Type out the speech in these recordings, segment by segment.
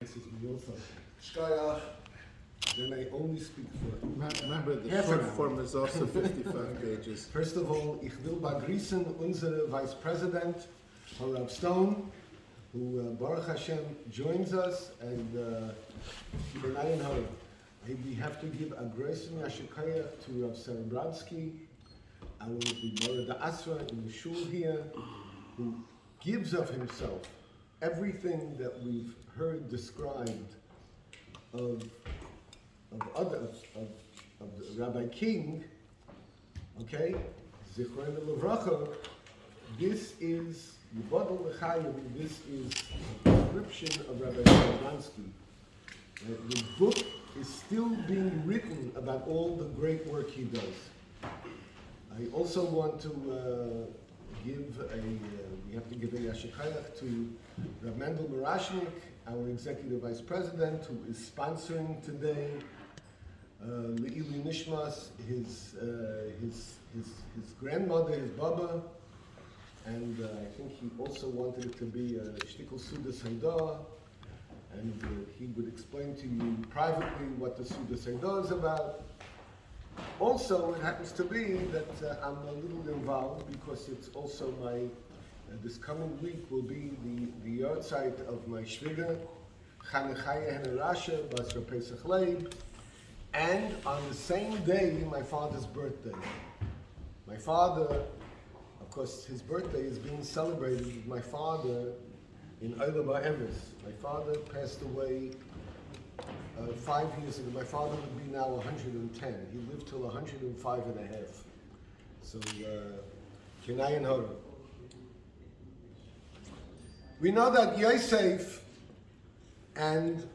This is me also. Shkayach. Then I only speak for. Remember, the half short an hour. form is also 55 pages. First of all, ich will begrüßen unsere Vice President, Rav Stone, who Baruch Hashem joins us, and we have to give a grace and yashikayach to Rav Serebradsky, our Gemara Asra in the shul here, who gives of himself everything that we've heard described of Rabbi King, okay, Zichron Levracha. This is Yibadol L'Chayim. This is a description of Rabbi Serebradsky. The book is still being written about all the great work he does. I also want to we have to give a yashikayach to Rav Mendel Marashnik, our Executive Vice President, who is sponsoring today Le'ili Nishmas, his grandmother, his Baba, and I think he also wanted it to be a Shtikl Sudas Haidah, and he would explain to you privately what the Sudas Haidah is about. Also, it happens to be that I'm a little involved because it's also this coming week will be the yahrzeit of my shviga, Chanechaya Henarasha, Basra Pesach Leib, and on the same day, my father's birthday. My father, of course, his birthday is being celebrated with my father in Olam HaEmes. My father passed away 5 years ago. My father would be now 110. He lived till 105 and a half. So, Kenai and Hora. We know that Yosef and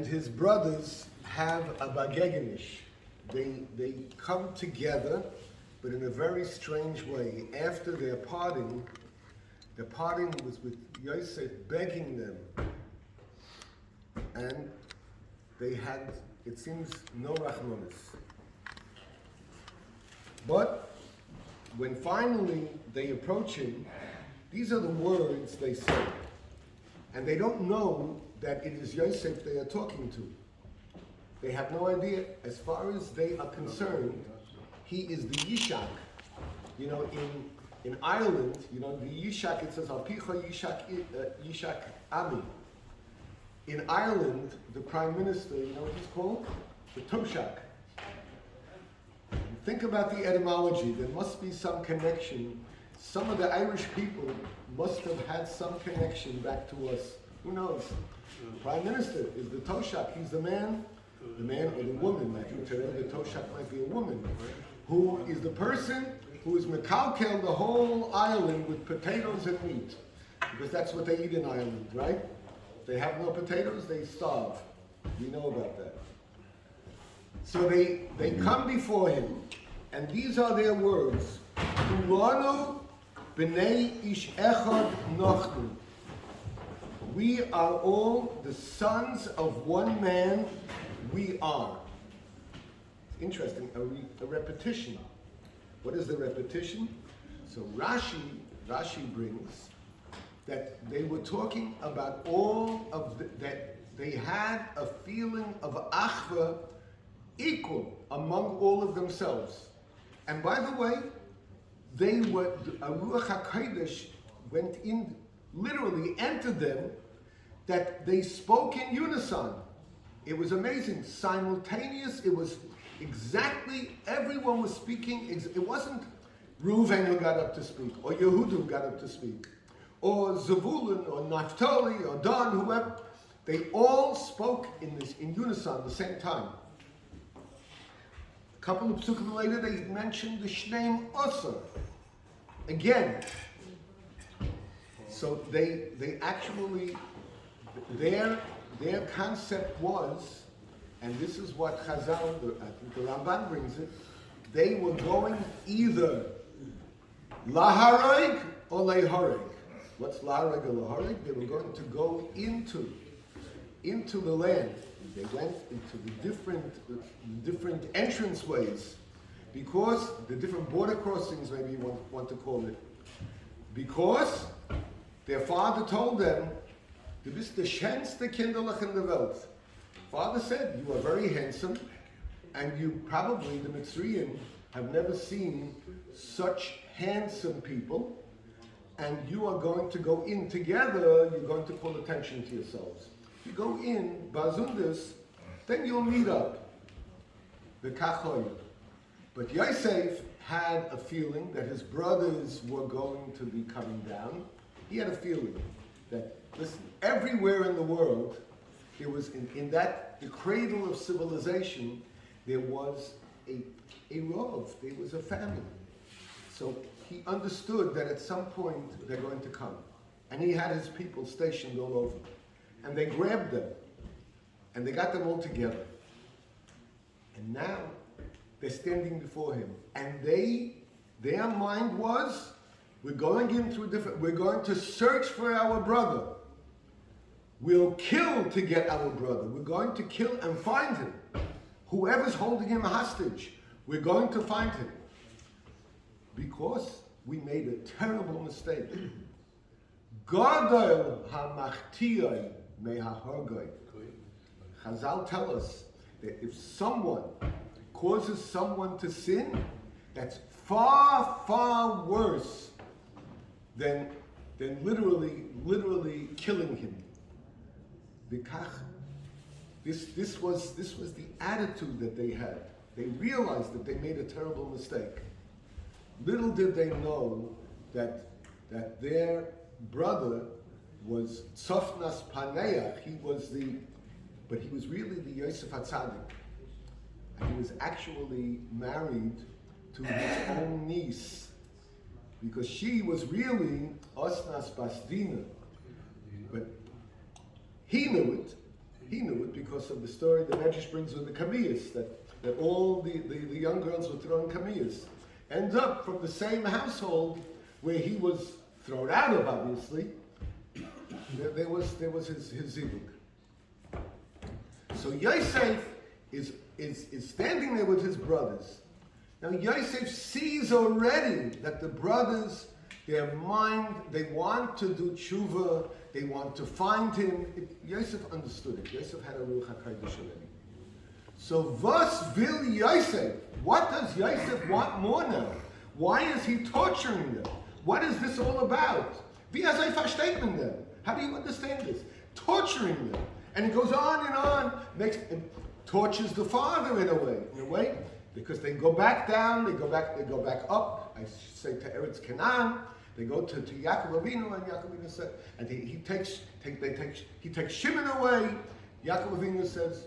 his brothers have a bagegenish. They come together, but in a very strange way. After their parting was with Yosef begging them, and they had, it seems, no rachmanis. But when finally they approach him, these are the words they say. And they don't know that it is Yosef they are talking to. They have no idea. As far as they are concerned, he is the Yishak. You know, in Ireland, you know, the Yishak, it says, Alpicha Yishak Ami. In Ireland, the Prime Minister, you know what he's called? The Toshak. Think about the etymology. There must be some connection. Some of the Irish people must have had some connection back to us. Who knows? The Prime Minister is the Toshak. He's the man or the woman. I think today the Toshak might be a woman, who is the person who is mekalkel the whole island with potatoes and meat. Because that's what they eat in Ireland, right? They have no potatoes, they starve. We know about that. So they come before him, and these are their words. Kulanu b'nei ish echad nochnu. We are all the sons of one man, we are. Interesting, a repetition. What is the repetition? So Rashi brings that they were talking about all of that they had a feeling of achva equal among all of themselves. And by the way, they were, a Ruach HaKodesh went in, literally entered them, that they spoke in unison. It was amazing, simultaneous, it was exactly, everyone was speaking, it wasn't Reuven who got up to speak, or Yehuda got up to speak, or Zevulun, or Naphtali, or Dan, whoever. They all spoke in unison at the same time. A couple of psukim later, they mentioned the Shneim Osa. Again. So they actually, their concept was, and this is what Chazal, I think the Ramban brings it, they were going either lahareg or lehareg. What's lahareg or lahareg? They were going to go into the land. They went into the different entranceways, because the different border crossings, maybe you want to call it, because their father told them Du bist der schönste Kinderlich in der Welt. Father said, you are very handsome, and you probably, the Mitzrayim, have never seen such handsome people, and you are going to go in together, you're going to call attention to yourselves. You go in, Bazundis, then you'll meet up. The Kachoy. But Yosef had a feeling that his brothers were going to be coming down. He had a feeling that, listen, everywhere in the world, there was in that, the cradle of civilization, there was a rov, there was a family. So he understood that at some point they're going to come. And he had his people stationed all over. And they grabbed them. And they got them all together. And now they're standing before him. And their mind was, we're going to search for our brother. We'll kill to get our brother. We're going to kill and find him. Whoever's holding him hostage, we're going to find him. Because we made a terrible mistake. Gadol hamachtioi mehahorgoi. Chazal tell us that if someone causes someone to sin, that's far, far worse than literally killing him. This was the attitude that they had. They realized that they made a terrible mistake. Little did they know that their brother was Tzofnas Paneach. But he was really the Yosef HaTzadik. And he was actually married to his own niece, because she was really Osnas Basdina. But he knew it because of the story the Medrash brings with the kamiyas, that all the young girls were throwing kamiyas. Ends up from the same household where he was thrown out of, obviously. There was his Igud. So Yosef is standing there with his brothers. Now Yosef sees already that the brothers, their mind, they want to do tshuva, they want to find him. Yosef understood it. Yosef had a Ruach HaKodesh already. So was will Yosef? What does Yosef want more now? Why is he torturing them? What is this all about? Wie soll versteht man them? How do you understand this? Torturing them. And it goes on and on, tortures the father in a way, because they go back down, they go back up, I should say to Eretz Canaan, they go to Yaakov Avinu, and Yaakov Avinu said, and he takes Shimon away. Yaakov Avinu says,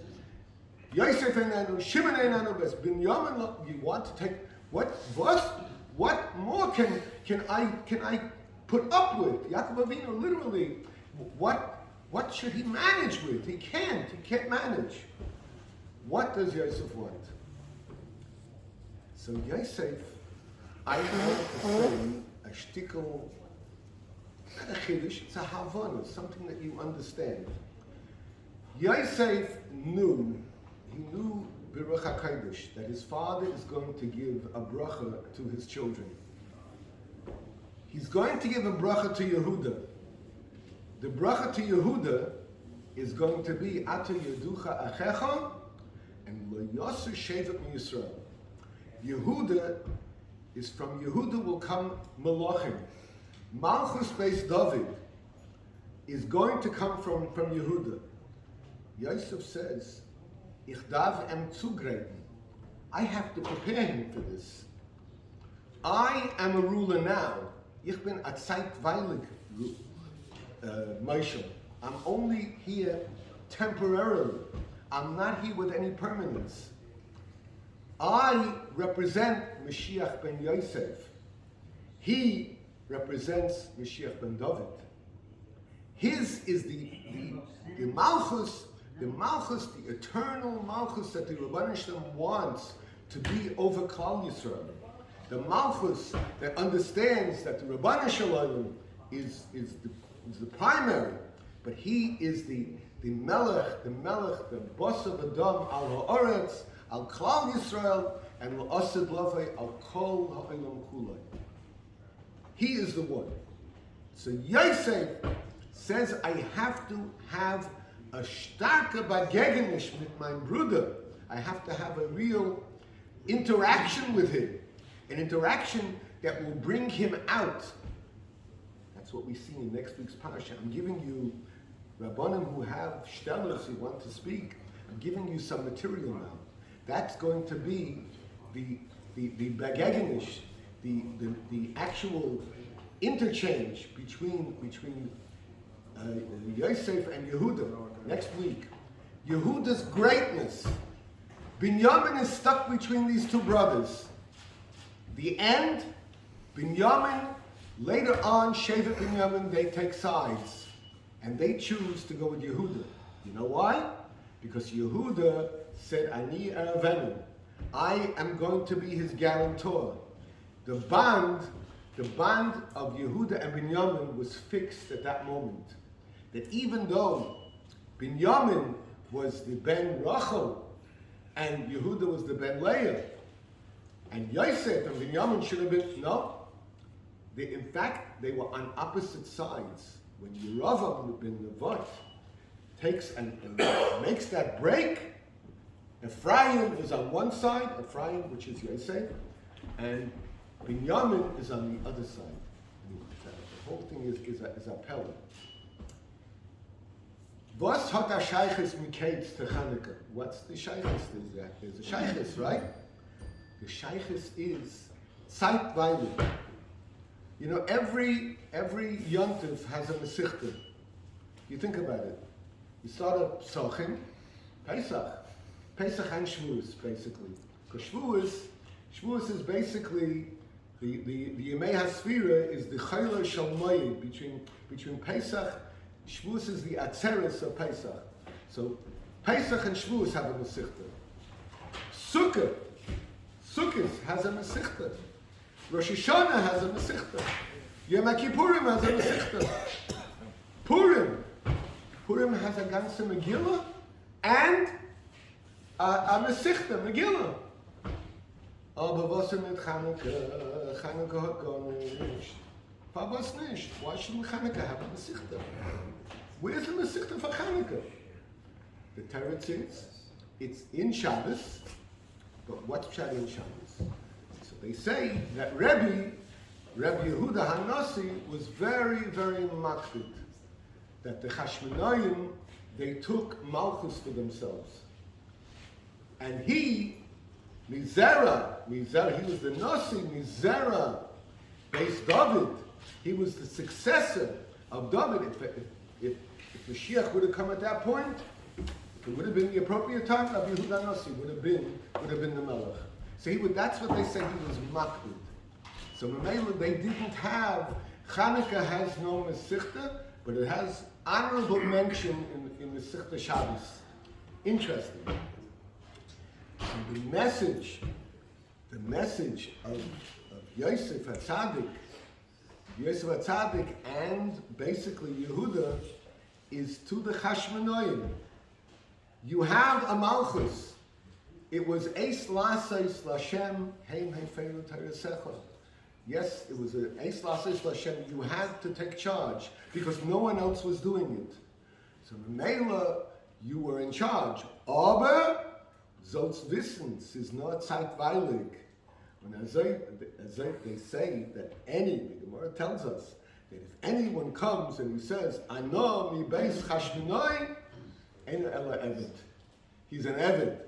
Yosef enanu, Shimon enanu bes, Binyamin, you want to take, what more can I put up with? Yaakov Avinu literally, what should he manage with? He can't manage. What does Yosef want? So Yosef, I want to say a shtickle, not a chiddush, it's a havana, something that you understand. Yosef knew Baruch HaKodesh, that his father is going to give a bracha to his children. He's going to give a bracha to Yehuda. The bracha to Yehuda is going to be Ata Yeducha Achecha and Lo Yosu Shevet MiYisrael. Yehuda is from Yehuda will come Malachim. Malchus Beis David is going to come from Yehuda. Yosef says, Ich darf zugreifen. I have to prepare him for this. I am a ruler now. Ich bin a zeitweilig Moshe. I'm only here temporarily. I'm not here with any permanence. I represent Mashiach ben Yosef. He represents Mashiach ben David. His is the Malchus, the eternal Malchus that the Rabban Shem wants to be over Klal Yisrael. The Malchus that understands that the Rabban Shalom is the primary, but he is the Melech, the boss of Adam al Haaretz, al Klal Yisrael, and l'Asid Lavei al Kol Ha'olam Kulei. He is the one. So Yosef says, I have to have a starke Begegnis mit mein Bruder. I have to have a real interaction with him. An interaction that will bring him out. That's what we see in next week's parasha. I'm giving you Rabbanim who have shtelers who want to speak. I'm giving you some material now. That's going to be the Begegnis, the actual interchange between Yosef and Yehuda next week. Yehuda's greatness. Binyamin is stuck between these two brothers. The end, Binyamin, later on, Shevet Binyamin, they take sides. And they choose to go with Yehuda. You know why? Because Yehuda said, Ani Eravenu. I am going to be his guarantor. The bond of Yehuda and Binyamin was fixed at that moment. That even though Binyamin was the Ben Rachel and Yehuda was the Ben Leah, and Yosef and Binyamin should have been, no. In fact, they were on opposite sides. When Yeravam ben Nevat takes and makes that break, Ephraim is on one side, Ephraim, which is Yosef, and Binyamin is on the other side. The whole thing is a pella. Was hat a Sheiches miketz to Chanukah? What's the Sheiches? There's a Sheiches, right? The Sheiches is zeitweilig. You know, every Yontif has a Mesichta. You think about it. You start a Psochim, Pesach and Shavuos, basically. Because Shavuos is basically the Yemei HaSfira is the Chayla Shal Moed between Pesach. Shavuos is the Atzeres of Pesach. So Pesach and Shavuos have a Mesichta. Sukkot has a Mesichta. Rosh Hashanah has a Mesichta. Yom Kippurim has a Mesichta. Purim has a ganze Megillah and a Mesichta, Megillah. Aber was mit Chanukah? Chanukah hat gar nicht. Was nicht? Why shouldn't Chanukah have a Mesichta? Where's the Mesichta for Chanukah? The Torah says it's in Shabbos, but what's Pshat in Shabbos? So they say that Rabbi Yehuda HaNasi was very, very makbid that the Chashmonaim, they took Malchus for themselves. And he, Mizera, he was the Nasi, Mizera, based David. He was the successor of David. If Mashiach would have come at that point, if it would have been the appropriate time, Rabbi Yehuda HaNasi would have been the Melech. So that's what they say, he was makbid. So Mamela, they didn't have, Chanukah has no Mesichta, but it has honorable mention in Mesichta Shabbos. Interesting. And the message of Yosef HaTzadik and basically Yehuda is to the Chashmonaim. You have a Malchus. It was Eis Lasais Lashem Heim Hefeilu Teiresecha. Yes, it was an Eis Lasais Lashem. You had to take charge because no one else was doing it. So Mela, you were in charge. Aber Zolz Wissens is not zeitweilig. When they say that the Gemara tells us that if anyone comes and he says, I know mi beis Chashmonai, ein ela eved. He's an eved.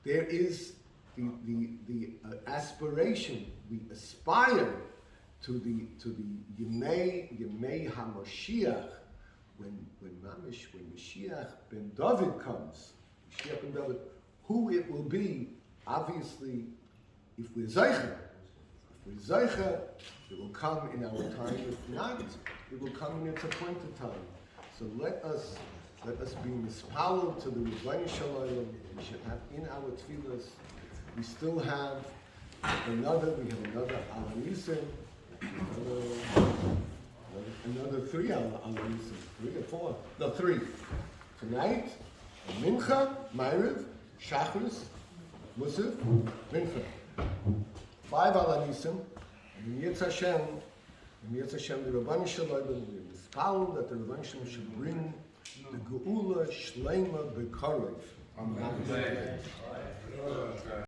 There is the aspiration, we aspire to the Yemei HaMashiach, when Mashiach ben David comes, who it will be, obviously, if we're Zeicha, it will come in our time. If not, it will come in its appointed time. So let us be mispalel to the Rebbeinu Shalom. We should have in our tefillas. We still have another Alanisim, another three Alanisim, 3 or 4. No, 3. Tonight, Mincha, Ma'ariv, Shachris, Musaf, Mincha. 5 Alanisim, and Yitz Hashem, And Yetz Hashem, the Rabban Shalom, we mispound that the Rabban Shalom should bring the Geula Shleima B'Karev. Amen.